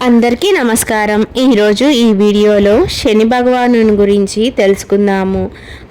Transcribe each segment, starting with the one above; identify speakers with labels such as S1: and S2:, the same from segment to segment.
S1: అందరికీ నమస్కారం. ఈరోజు ఈ వీడియోలో శని భగవాను గురించి తెలుసుకుందాము.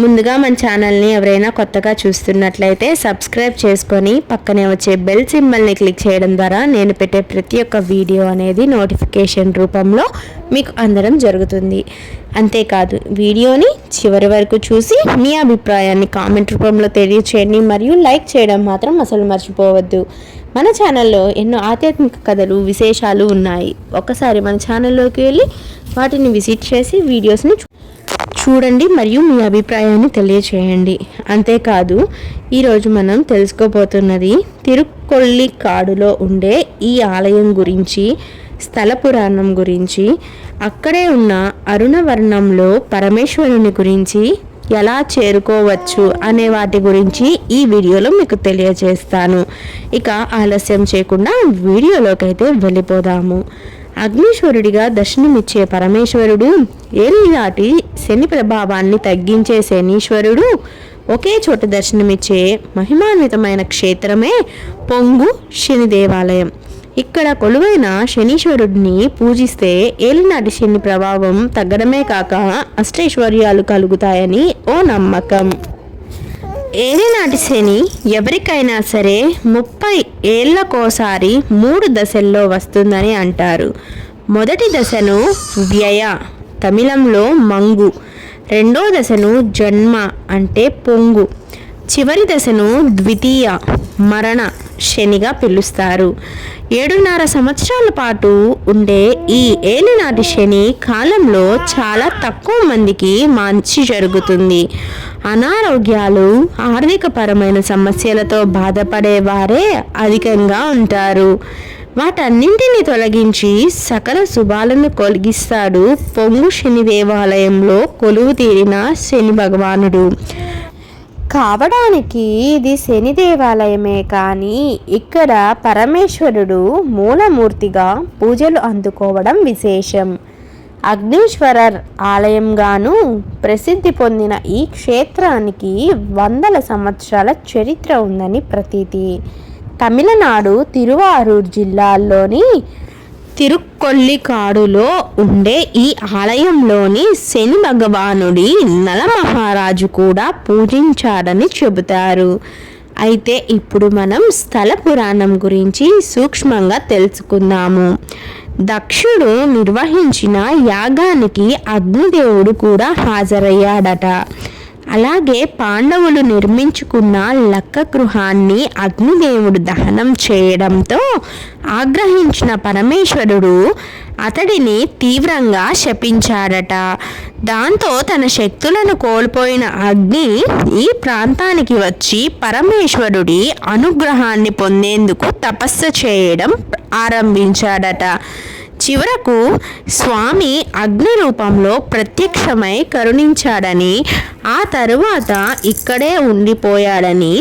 S1: ముందుగా మన ఛానల్ని ఎవరైనా కొత్తగా చూస్తున్నట్లయితే సబ్స్క్రైబ్ చేసుకొని పక్కనే వచ్చే బెల్ సింబల్ని క్లిక్ చేయడం ద్వారా నేను పెట్టే ప్రతి ఒక్క వీడియో అనేది నోటిఫికేషన్ రూపంలో మీకు అందడం జరుగుతుంది. అంతేకాదు వీడియోని చివరి వరకు చూసి మీ అభిప్రాయాన్ని కామెంట్ రూపంలో తెలియచేయండి మరియు లైక్ చేయడం మాత్రం అసలు మర్చిపోవద్దు. మన ఛానల్లో ఎన్నో ఆధ్యాత్మిక కథలు విశేషాలు ఉన్నాయి. ఒకసారి మన ఛానల్లోకి వెళ్ళి వాటిని విజిట్ చేసి వీడియోస్ని చూడండి మరియు మీ అభిప్రాయాన్ని తెలియచేయండి. అంతేకాదు ఈరోజు మనం తెలుసుకోబోతున్నది తిరుక్కొల్లికాడులో ఉండే ఈ ఆలయం గురించి, స్థల పురాణం గురించి, అక్కడే ఉన్న అరుణవర్ణంలో పరమేశ్వరుని గురించి, ఎలా చేరుకోవచ్చు అనే వాటి గురించి ఈ వీడియోలో మీకు తెలియజేస్తాను. ఇక ఆలస్యం చేయకుండా వీడియోలోకి అయితే వెళ్ళిపోదాము. అగ్నీశ్వరుడిగా దర్శనమిచ్చే పరమేశ్వరుడు, ఏలినాటి శని ప్రభావాన్ని తగ్గించే శనీశ్వరుడు ఒకే చోట దర్శనమిచ్చే మహిమాన్వితమైన క్షేత్రమే పొంగు శని దేవాలయం. ఇక్కడ కొలువైన శనీశ్వరుడిని పూజిస్తే ఏలినాటి శని ప్రభావం తగ్గడమే కాక అష్టైశ్వర్యాలు కలుగుతాయని ఓ నమ్మకం. ఏలినాటి శని ఎవరికైనా సరే 30 ఏళ్లకోసారి 3 దశల్లో వస్తుందని అంటారు. మొదటి దశను వ్యయ, తమిళంలో మంగు, రెండో దశను జన్మ అంటే పొంగు, చివరి దశను ద్వితీయ మరణ శనిగా పిలుస్తారు. 7.5 సంవత్సరాల పాటు ఉండే ఈ ఏలినాటి శని కాలంలో చాలా తక్కువ మందికి మంచి జరుగుతుంది. అనారోగ్యాలు, ఆర్థికపరమైన సమస్యలతో బాధపడే వారే అధికంగా ఉంటారు. వాటన్నింటినీ తొలగించి సకల శుభాలను కలిగిస్తాడు పొంగు శని దేవాలయంలో కొలువు తీరిన శని భగవానుడు. కావడానికి ఇది శని దేవాలయమే కానీ ఇక్కడ పరమేశ్వరుడు మూలమూర్తిగా పూజలు అందుకోవడం విశేషం. అగ్నీశ్వరర్ ఆలయంగాను ప్రసిద్ధి పొందిన ఈ క్షేత్రానికి 100 సంవత్సరాల చరిత్ర ఉందని ప్రతీతి. తమిళనాడు తిరువారూర్ జిల్లాలోని తిరుక్కొల్లికాడులో ఉండే ఈ ఆలయంలోని శని భగవానుడి నలమహారాజు కూడా పూజించాడని చెబుతారు. అయితే ఇప్పుడు మనం స్థల పురాణం గురించి సూక్ష్మంగా తెలుసుకుందాము. దక్షుడు నిర్వహించిన యాగానికి అగ్నిదేవుడు కూడా హాజరయ్యాడట. అలాగే పాండవులు నిర్మించుకున్న లక్క గృహాన్ని అగ్నిదేవుడు దహనం చేయడంతో ఆగ్రహించిన పరమేశ్వరుడు అతడిని తీవ్రంగా శపించాడట. దాంతో తన శక్తులను కోల్పోయిన అగ్ని ఈ ప్రాంతానికి వచ్చి పరమేశ్వరుడి అనుగ్రహాన్ని పొందేందుకు తపస్సు చేయడం ఆరంభించాడట. చివరకు స్వామి అగ్ని రూపంలో ప్రత్యక్షమై కరుణించాడని, ఆ తరువాత ఇక్కడే ఉండిపోయాడని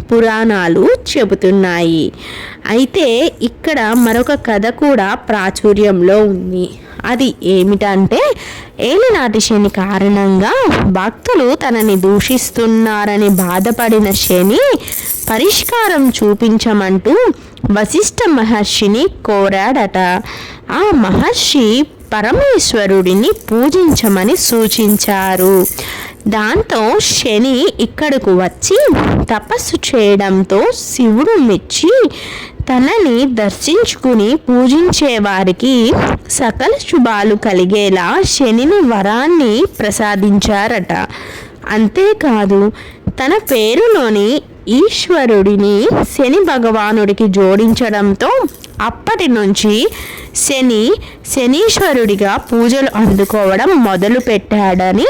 S1: పురాణాలు చెబుతున్నాయి. అయితే ఇక్కడ మరొక కథ కూడా ప్రాచుర్యంలో ఉంది. అది ఏమిటంటే, ఏలినాటి శని కారణంగా భక్తులు తనని దూషిస్తున్నారని బాధపడిన శని పరిష్కారం చూపించమంటూ వశిష్ఠ మహర్షిని కోరాడట. ఆ మహర్షి పరమేశ్వరుడిని పూజించమని సూచించారు. దాంతో శని ఇక్కడకు వచ్చి తపస్సు చేయడంతో శివుడు మెచ్చి తనని దర్శించుకుని పూజించే వారికి సకల శుభాలు కలిగేలా శనిని వరాన్ని ప్రసాదించారట. అంతేకాదు తన పేరులోని ఈశ్వరుడిని శని భగవానుడికి జోడించడంతో అప్పటి నుంచి శనీశ్వరుడిగా పూజలు అందుకోవడం మొదలుపెట్టాడని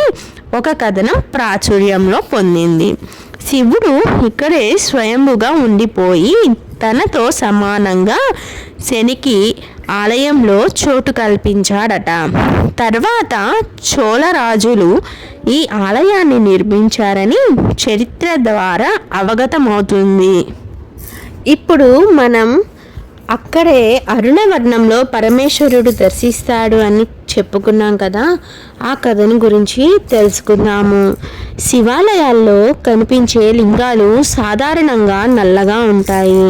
S1: ఒక కథనం ప్రాచుర్యంలో పొందింది. శివుడు ఇక్కడే స్వయంభుగా ఉండిపోయి తనతో సమానంగా శనికి ఆలయంలో చోటు కల్పించాడట. తర్వాత చోళరాజులు ఈ ఆలయాన్ని నిర్మించారని చరిత్ర ద్వారా అవగతమవుతుంది. ఇప్పుడు మనం అక్కడే అరుణవర్ణంలో పరమేశ్వరుడు దర్శిస్తాడు అని చెప్పుకున్నాం కదా, ఆ కథను గురించి తెలుసుకుందాము. శివాలయాల్లో కనిపించే లింగాలు సాధారణంగా నల్లగా ఉంటాయి.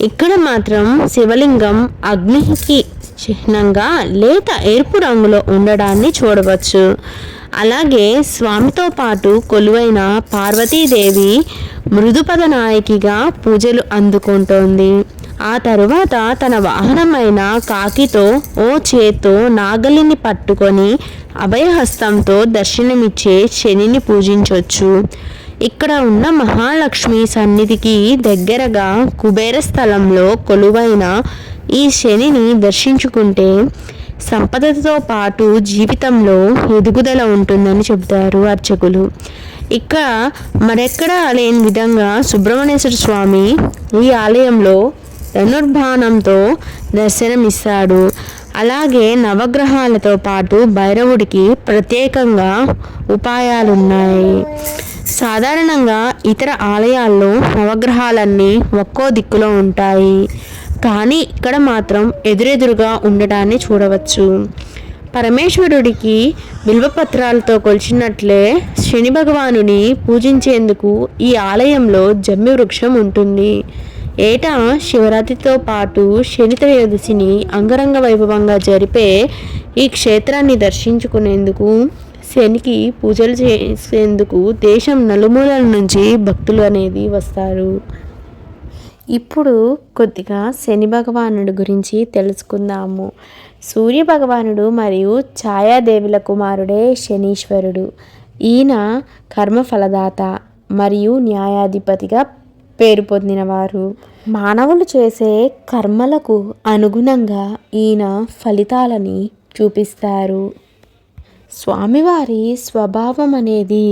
S1: ఇక్కడ మాత్రం శివలింగం అగ్నికి చిహ్నంగా లేత ఎరుపు రంగులో ఉండడాన్ని చూడవచ్చు. అలాగే స్వామితో పాటు కొలువైన పార్వతీదేవి మృదుపద నాయకిగా పూజలు అందుకుంటోంది. ఆ తరువాత తన వాహనమైన కాకితో ఓ చేత్తో నాగలిని పట్టుకొని అభయహస్తంతో దర్శనమిచ్చే శనిని పూజించవచ్చు. ఇక్కడ ఉన్న మహాలక్ష్మి సన్నిధికి దగ్గరగా కుబేర స్థలంలో కొలువైన ఈ శనిని దర్శించుకుంటే సంపదతో పాటు జీవితంలో ఎదుగుదల ఉంటుందని చెబుతారు అర్చకులు. ఇక్కడ మరెక్కడా లేని విధంగా సుబ్రహ్మణ్యేశ్వర స్వామి ఈ ఆలయంలో ధనుర్బాణంతో దర్శనమిస్తాడు. అలాగే నవగ్రహాలతో పాటు భైరవుడికి ప్రత్యేకంగా ఉపాయాలున్నాయి. సాధారణంగా ఇతర ఆలయాల్లో నవగ్రహాలన్నీ ఒక్కో దిక్కులో ఉంటాయి, కానీ ఇక్కడ మాత్రం ఎదురెదురుగా ఉండటాన్ని చూడవచ్చు. పరమేశ్వరుడికి బిల్వపత్రాలతో కొలిచినట్లే శని భగవానుని పూజించేందుకు ఈ ఆలయంలో జమ్మి వృక్షం ఉంటుంది. ఏటా శివరాత్రితో పాటు శని త్రయోదశిని అంగరంగ వైభవంగా జరిపే ఈ క్షేత్రాన్ని దర్శించుకునేందుకు, శనికి పూజలు చేసేందుకు దేశం నలుమూలల నుంచి భక్తులు అనేది వస్తారు. ఇప్పుడు కొద్దిగా శని భగవానుడి గురించి తెలుసుకుందాము. సూర్య భగవానుడు మరియు ఛాయాదేవుల కుమారుడే శనీశ్వరుడు. ఈయన కర్మఫలదాత మరియు న్యాయాధిపతిగా పేరు పొందినవారు. మానవులు చేసే కర్మలకు అనుగుణంగా ఈయన ఫలితాలని చూపిస్తారు. స్వామివారి స్వభావం అనేది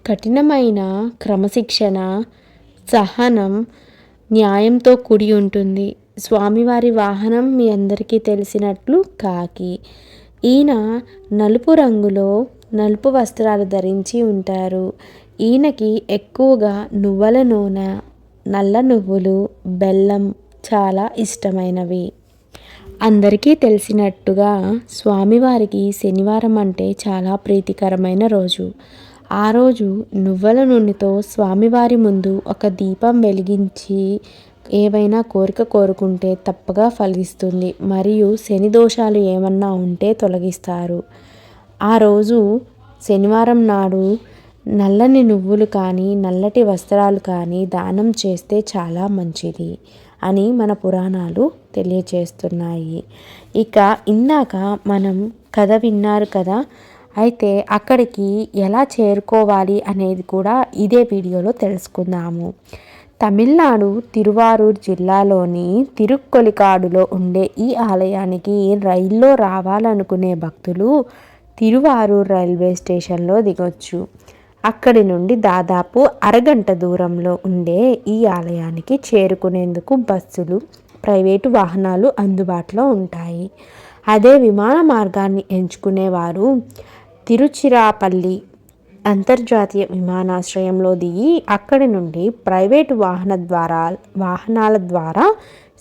S1: కఠినమైన క్రమశిక్షణ, సహనం, న్యాయంతో కూడి ఉంటుంది. స్వామివారి వాహనం మీ అందరికీ తెలిసినట్లు కాకి. ఈయన నలుపు రంగులో నలుపు వస్త్రాలు ధరించి ఉంటారు. ఈయనకి ఎక్కువగా నువ్వుల నూనె, నల్ల నువ్వులు, బెల్లం చాలా ఇష్టమైనవి. అందరికీ తెలిసినట్టుగా స్వామివారికి శనివారం అంటే చాలా ప్రీతికరమైన రోజు. ఆ రోజు నువ్వుల నూనెతో స్వామివారి ముందు ఒక దీపం వెలిగించి ఏవైనా కోరిక కోరుకుంటే తప్పగా ఫలిస్తుంది మరియు శని దోషాలు ఏమన్నా ఉంటే తొలగిస్తారు. ఆ రోజు శనివారం నాడు నల్లని నువ్వులు కానీ నల్లటి వస్త్రాలు కానీ దానం చేస్తే చాలా మంచిది అని మన పురాణాలు తెలియచేస్తున్నాయి. ఇక ఇందాక మనం కథ విన్నారు కదా, అయితే అక్కడికి ఎలా చేరుకోవాలి అనేది కూడా ఇదే వీడియోలో తెలుసుకుందాము. తమిళనాడు తిరువారూర్ జిల్లాలోని తిరుక్కొలికాడులో ఉండే ఈ ఆలయానికి రైల్లో రావాలనుకునే భక్తులు తిరువారూర్ రైల్వే స్టేషన్లో దిగొచ్చు. అక్కడి నుండి దాదాపు అరగంట దూరంలో ఉండే ఈ ఆలయానికి చేరుకునేందుకు బస్సులు, ప్రైవేటు వాహనాలు అందుబాటులో ఉంటాయి. అదే విమాన మార్గాన్ని ఎంచుకునేవారు తిరుచిరాపల్లి అంతర్జాతీయ విమానాశ్రయంలో దిగి అక్కడి నుండి ప్రైవేటు వాహనాల ద్వారా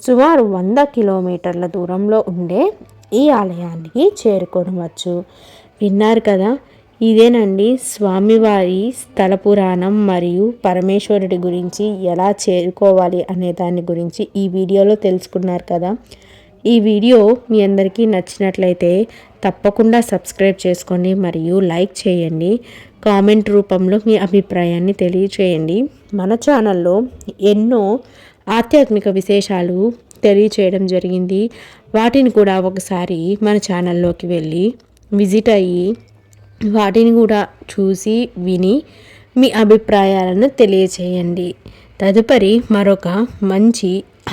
S1: సుమారు 100 కిలోమీటర్ల దూరంలో ఉండే ఈ ఆలయానికి చేరుకోవచ్చు. విన్నారు కదా, ఇదేనండి స్వామివారి స్థల పురాణం మరియు పరమేశ్వరుడి గురించి ఎలా చేరుకోవాలి అనే దాని గురించి ఈ వీడియోలో తెలుసుకున్నారు కదా. ఈ వీడియో మీ అందరికీ నచ్చినట్లయితే తప్పకుండా సబ్స్క్రైబ్ చేసుకోండి మరియు లైక్ చేయండి. కామెంట్ రూపంలో మీ అభిప్రాయాన్ని తెలియచేయండి. మన ఛానల్లో ఎన్నో ఆధ్యాత్మిక విశేషాలు తెలియచేయడం జరిగింది. వాటిని కూడా ఒకసారి మన ఛానల్లోకి వెళ్ళి విజిట్ అయ్యి వాటిని కూడా చూసి విని మీ అభిప్రాయాలను తెలియచేయండి. తదుపరి మరొక మంచి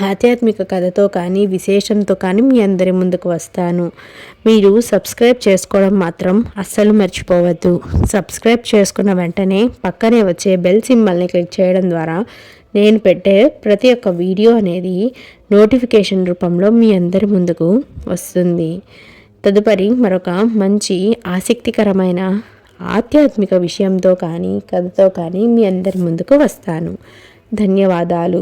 S1: ఆధ్యాత్మిక కథతో కానీ విశేషంతో కానీ మీ అందరి ముందుకు వస్తాను. మీరు సబ్స్క్రైబ్ చేసుకోవడం మాత్రం అస్సలు మర్చిపోవద్దు. సబ్స్క్రైబ్ చేసుకున్న వెంటనే పక్కనే వచ్చే బెల్ సింబల్ని క్లిక్ చేయడం ద్వారా నేను పెట్టే ప్రతి ఒక్క వీడియో అనేది నోటిఫికేషన్ రూపంలో మీ అందరి ముందుకు వస్తుంది. తదుపరి మరొక మంచి ఆసక్తికరమైన ఆధ్యాత్మిక విషయంతో కానీ కథతో కానీ మీ అందరి ముందుకు వస్తాను. ధన్యవాదాలు.